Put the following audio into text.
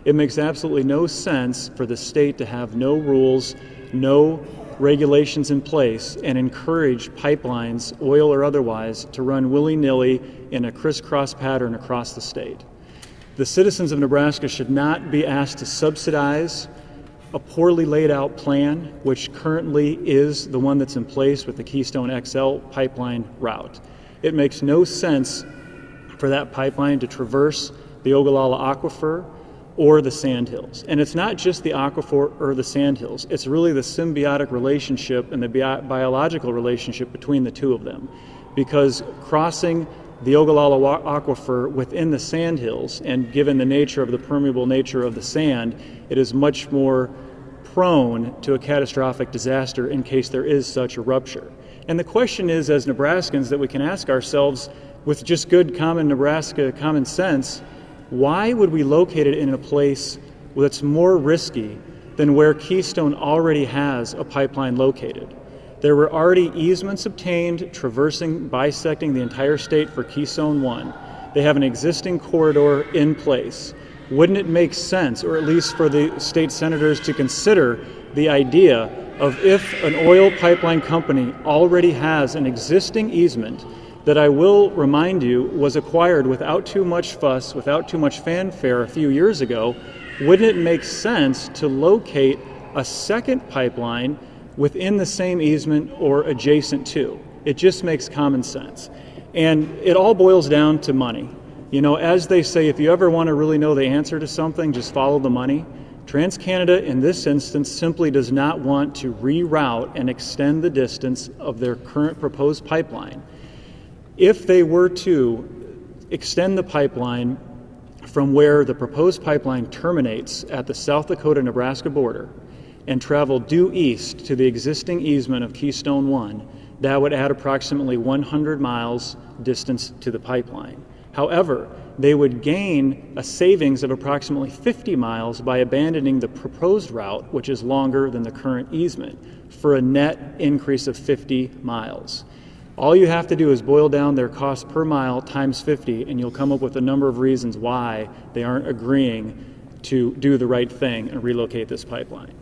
It makes absolutely no sense for the state to have no rules, no regulations in place, and encourage pipelines, oil or otherwise, to run willy-nilly in a crisscross pattern across the state. The citizens of Nebraska should not be asked to subsidize a poorly laid out plan, which currently is the one that's in place with the Keystone XL pipeline route. It makes no sense for that pipeline to traverse the Ogallala Aquifer or the Sandhills. And it's not just the aquifer or the Sandhills, it's really the symbiotic relationship and the biological relationship between the two of them. Because crossing the Ogallala Aquifer within the Sandhills, and given the nature of the permeable nature of the sand, it is much more prone to a catastrophic disaster in case there is such a rupture. And the question is, as Nebraskans, that we can ask ourselves with just good common Nebraska common sense, why would we locate it in a place that's more risky than where Keystone already has a pipeline located? There were already easements obtained bisecting the entire state for Keystone 1. They have an existing corridor in place. Wouldn't it make sense, or at least for the state senators to consider the idea of, if an oil pipeline company already has an existing easement that, I will remind you, was acquired without too much fuss, without too much fanfare a few years ago, wouldn't it make sense to locate a second pipeline within the same easement or adjacent to? It just makes common sense. And it all boils down to money. You know, as they say, if you ever want to really know the answer to something, just follow the money. TransCanada, in this instance, simply does not want to reroute and extend the distance of their current proposed pipeline. If they were to extend the pipeline from where the proposed pipeline terminates at the South Dakota-Nebraska border and travel due east to the existing easement of Keystone 1, that would add approximately 100 miles distance to the pipeline. However, they would gain a savings of approximately 50 miles by abandoning the proposed route, which is longer than the current easement, for a net increase of 50 miles. All you have to do is boil down their cost per mile times 50, and you'll come up with a number of reasons why they aren't agreeing to do the right thing and relocate this pipeline.